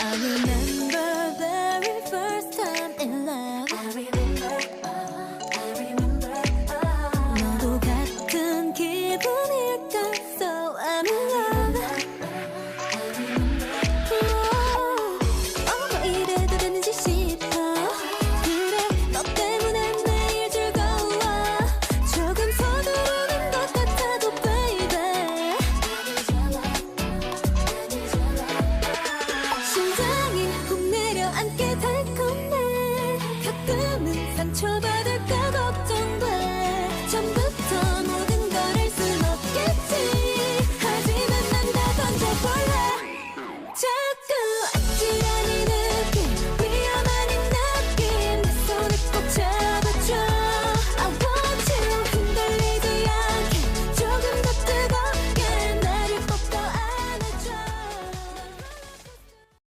I remember very first time in love. 너도 같은 기분일까? So I'm in love. 뭐 이래도 되는지 싶어. 그래 너 때문에 매일 즐거워. 조금 서두르는 것 같아도 baby. 심장이 훅 내려앉게 달콤해. 가끔은 상처받을까 봐